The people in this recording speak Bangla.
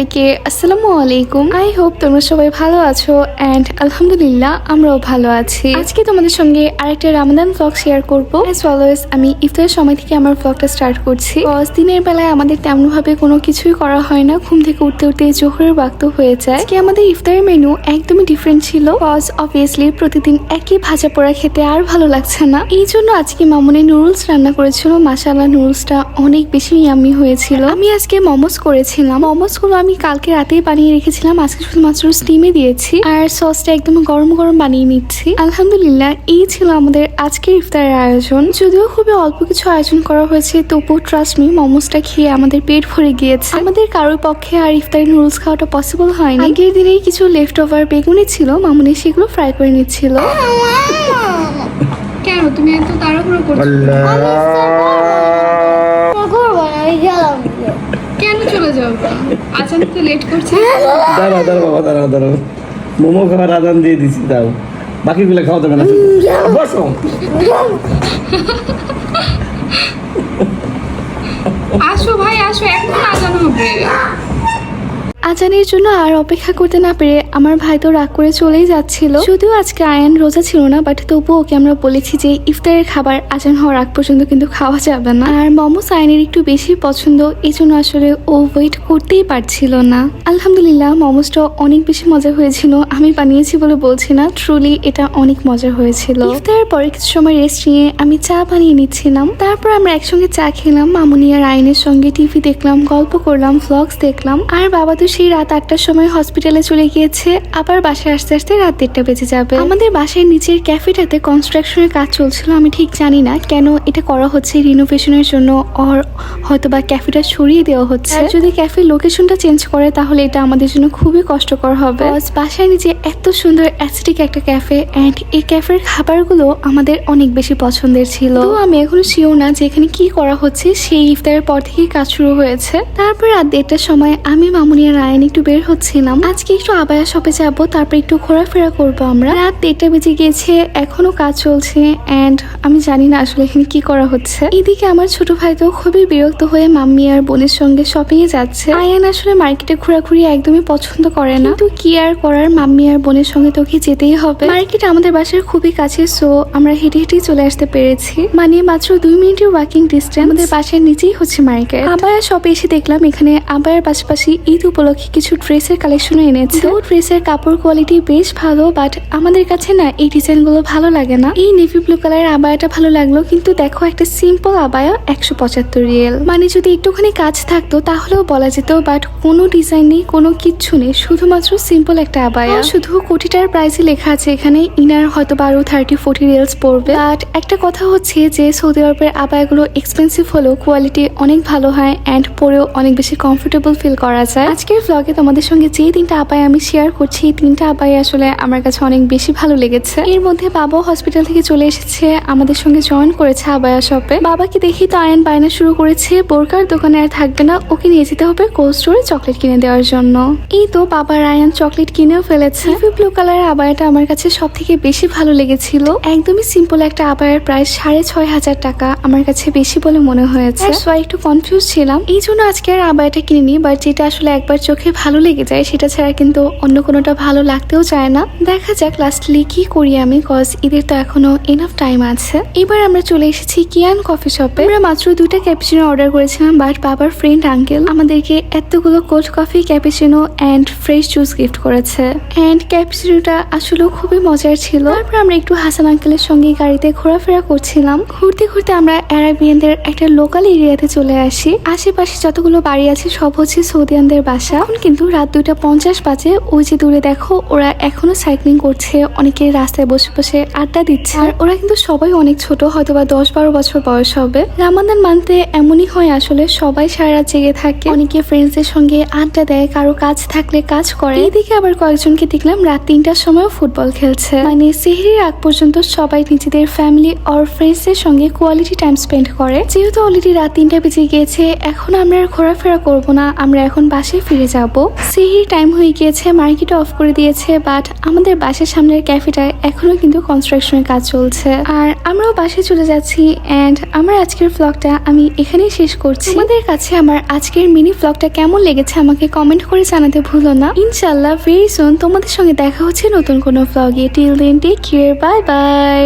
সবাইকে আসসালামু আলাইকুম। আই হোপ তোমরা সবাই ভালো আছো এন্ড আলহামদুলিল্লাহ আমরাও ভালো আছি। আজকে তোমাদের সঙ্গে আরেকটা রমাদান ব্লগ শেয়ার করব। অ্যাজ অলওয়েজ আমি ইফতারের সময় থেকে আমার ব্লগটা স্টার্ট করছি। দিনের বেলায় আমাদের তেমন ভাবে কোনো কিছুই করা হয় না, ঘুম থেকে উঠতে উঠতে জোহরের ওয়াক্ত হয়ে যায়। আজকে আমাদের ইফতারের মেনু একদমই ডিফারেন্ট ছিল। অবভিয়াসলি প্রতিদিন একই ভাজা পোড়া খেতে আর ভালো লাগছে না, এই জন্য আজকে মামুনি নুডলস রান্না করেছিল। মাশাআল্লাহ নুডলসটা অনেক বেশি ইয়াম্মি হয়েছিল। আমি আজকে মোমোস করেছিলাম। মোমোসগুলো আমি কালকে রাতেই বানিয়ে রেখেছিলাম, আজকে শুধুমাত্র স্টিমে দিয়েছি আর সসটা একদম গরম গরম বানিয়ে নিচ্ছি। আলহামদুলিল্লাহ এই ছিল আমাদের আজকের ইফতারের আয়োজন। যদিও খুবই অল্প কিছু আয়োজন করা হয়েছে, তবুও ট্রাস্ট মি মোমোসটা খেয়ে আমাদের পেট ভরে গিয়েছে। আমাদের কারোর পক্ষে আর ইফতারি নুডলস খাওয়াটা পসিবল হয়নি। আগের দিনেই কিছু লেফট ওভার বেগুনি ছিল, মামুনি সেগুলো ফ্রাই করে নিচ্ছিল। কেন তুমি এত তাড়াহুড়ো করছো? কেন চলে যাবো? আজান তো লেট করছে। দাঁড়াও বাবা, দাঁড়াও। মোমো খাওয়ার আজান দিয়ে দিছি, দাও। বাকিগুলো খাওয়া যাবে না, বসো। আসো ভাই আসো, এখন আজান হবে। আজানের জন্য আর অপেক্ষা করতে না পেরে আমার ভাই তো রাগ করে চলেই যাচ্ছিল। যদিও আজকে আয়ান রোজা ছিল না, বাট তবুও ওকে আমরা বলেছি যে ইফতারের খাবার আজান হওয়ার আগ পর্যন্ত কিন্তু খাওয়া যাবে না। আর মোমোস আয়ানের একটু বেশি পছন্দ, এই জন্য আসলে ও ওয়েট করতেই পারছিল না। আলহামদুলিল্লাহ মোমোসটা অনেক বেশি মজা হয়েছিল। আমি বানিয়েছি বলে বলছি না, ট্রুলি এটা অনেক মজা হয়েছিল। ইফতারের পরে কিছু সময় রেস্ট নিয়ে আমি চা বানিয়ে নিচ্ছিলাম। তারপর আমরা একসঙ্গে চা খেলাম, মামুনি আর আয়ানের সঙ্গে টিভি দেখলাম, গল্প করলাম, ভ্লগস দেখলাম। আর বাবা তো সেই রাত 8টার সময় হসপিটালে চলে গিয়েছে, আবার বাসায় আসতে আসতে রাত 1টা বেজে যাবে। আমাদের বাসার নিচের ক্যাফেটাতে কনস্ট্রাকশনের কাজ চলছিল। আমি ঠিক জানি না কেন এটা করা হচ্ছে, রিনোভেশনের জন্য আর হয়তো বা ক্যাফেটা সরিয়ে দেওয়া হচ্ছে। যদি ক্যাফের লোকেশনটা চেঞ্জ করে তাহলে এটা আমাদের জন্য খুবই কষ্টকর হবে। বাসার নিচে এত সুন্দর অ্যাস্থেটিক একটা ক্যাফে এন্ড এই ক্যাফের খাবারগুলো আমাদের অনেক বেশি পছন্দের ছিল। তো আমি এখনো শিওর না যে এখানে কি করা হচ্ছে, সেই ইফতারের পর থেকেই কাজ শুরু হয়েছে। তারপর রাত 1টার সময় আমি মামুনি আর আয়ান একটু বের হচ্ছিলাম। আজকে একটু আবায়া শপে যাব, তারপর একটু ঘোরাফেরা করবো আমরা। রাত 1টা বেজে গিয়েছে, এখনো কাজ চলছে এন্ড আমি জানি না আসলে এখানে কি করা হচ্ছে। এদিকে আমার ছোট ভাই তো খুবই বিরক্ত হয়ে মাম্মি আর বোনের সঙ্গে শপিং এ যাচ্ছে। আয়ান আসলে মার্কেটে ঘোরাঘুরি একদমই পছন্দ করে না, কিন্তু কি আর করার, মাম্মি আর বোনের সঙ্গে তোকে যেতেই হবে। মার্কেট আমাদের বাসার খুবই কাছে, সো আমরা হেঁটে হেঁটেই চলে আসতে পেরেছি। মানে মাত্র 2 মিনিটের ওয়াকিং ডিস্টেন্স। আমাদের বাসার নিচেই হচ্ছে মার্কেট। আবায়া শপে এসে দেখলাম এখানে আবায়ার পাশাপাশি ঈদ উপলক্ষে কিছু ড্রেসের কালেকশনও এনেছে। তো ড্রেসের কাপড় কোয়ালিটি বেশ ভালো, বাট আমাদের কাছে না এই ডিজাইন গুলো ভালো লাগে না। এই নেভি ব্লু কালারের আবায়াটা ভালো লাগলো, কিন্তু দেখো একটা সিম্পল আবায়া 175 রিয়েল। মানে যদি একটুখানি কাজ থাকতো তাহলেও বলা যেত, বাট কোনো ডিজাইন নেই, কোনো কিচ্ছু নেই, শুধুমাত্র সিম্পল একটা আবায়া। শুধু কোটিটার প্রাইসই লেখা আছে এখানে, ইনার হয়তো 30-40 রিয়েলস পড়বে। বাট একটা কথা হচ্ছে যে সৌদি আরবের আবায়াগুলো এক্সপেন্সিভ হলেও কোয়ালিটি অনেক ভালো হয় এন্ড পরেও অনেক বেশি কমফোর্টেবল ফিল করা যায়। আজকের ব্লগে তোমাদের সঙ্গে যে 3টা আবায়া আমি শেয়ার করছি, 3টা আবায়া আসলে আমার কাছে অনেক বেশি ভালো লেগেছে। এর মধ্যে বাবাও হসপিটাল থেকে চলে এসেছে, আমাদের সঙ্গে জয়েন করেছে আবায়া শপে। বাবাকে দেখি তো আয়ান বায়না শুরু করেছে, বোরকার দোকানে আর থাকবে না, ওকে নিয়ে যেতে হবে কোল্ড স্টোরে চকলেট কিনে দেওয়ার জন্য। এই তো বাবার আয়ান চকলেট কিনেও ফেলেছে। ব্লু কালারের আবায়াটা আমার কাছে সব থেকে বেশি ভালো লেগেছিল। একদমই সিম্পল একটা আবায়ার প্রাইস 6,500 টাকা, আমার কাছে বেশি বলে মনে হয়েছে। একটু কনফিউজ ছিলাম, এই জন্য আজকে আর আবায়াটা কিনিনি। বাট যেটা আসলে একবার চোখে ভালো লেগে যায় সেটা ছাড়া কিন্তু অন্য কোনোটা ভালো লাগতেও চায় না। দেখা যাক লাস্টলি কি করি আমি, কজ ঈদের তো এখনো এনাফ টাইম আছে। এবার আমরা চলে এসেছি কিয়ান কফি শপে। আমরা মাত্র 2টা ক্যাপুচিনো অর্ডার করেছিলাম, বাট বাবার ফ্রেন্ড আঙ্কেল আমাদেরকে এতগুলো cold coffee, cappuccino and fresh juice gift করেছে। এন্ড ক্যাপুচিনোটা আসলে খুবই মজার ছিল। তারপর আমরা একটু হাসান আঙ্কেলের সঙ্গে গাড়িতে ঘোরাফেরা করছিলাম। ঘুরতে ঘুরতে আমরা অ্যারাবিয়ানদের একটা লোকাল এরিয়াতে চলে আসি। আশেপাশে যতগুলো বাড়ি আছে সব হচ্ছে সৌদিয়ানদের বাসা। এখন কিন্তু রাত 2:50 বাজে। ওই যে দূরে দেখো ওরা এখনো সাইক্লিং করছে, অনেকে রাস্তায় বসে বসে আড্ডা দিচ্ছে। আর ওরা কিন্তু সবাই অনেক ছোট, হয়তো বা 10-12 বছর বয়স হবে। রামাদান মান্থে এমনই হয় আসলে, সবাই সারা রাত জেগে থাকে, অনেকে ফ্রেন্ডসদের সঙ্গে আড্ডা দেয়, কারো কাজ থাকলে কাজ করে। এইদিকে আবার কয়েকজনকে দেখলাম রাত 3টার সময় ফুটবল খেলছে। মানে সেহরির আগ পর্যন্ত সবাই নিজেদের ফ্যামিলি আর ফ্রেন্ডসদের সঙ্গে কোয়ালিটি টাইম স্পেন্ড করে। যেহেতু অলরেডি রাত 3টা বেজে গিয়েছে, এখন আমরা আর ঘোরাফেরা করবো না, আমরা এখন বাসায় ফিরে যাব। সিহির টাইম হয়ে গিয়েছে, মার্কেট অফ করে দিয়েছে, বাট আমাদের বাসার সামনের ক্যাফেটায় এখনো কিন্তু কনস্ট্রাকশনের কাজ চলছে। আর আমরাও বাসায় চলে যাচ্ছি। অ্যান্ড আমার আজকের ব্লগটা আমি এখানেই শেষ করছি। তোমাদের কাছে আমার আজকের মিনি ব্লগটা কেমন লেগেছে আমাকে কমেন্ট করে জানাতে ভুলো না। ইনশাল্লাহ ভেরি সুন তোমাদের সঙ্গে দেখা হচ্ছে নতুন কোনো ব্লগে। Till then take care, bye by.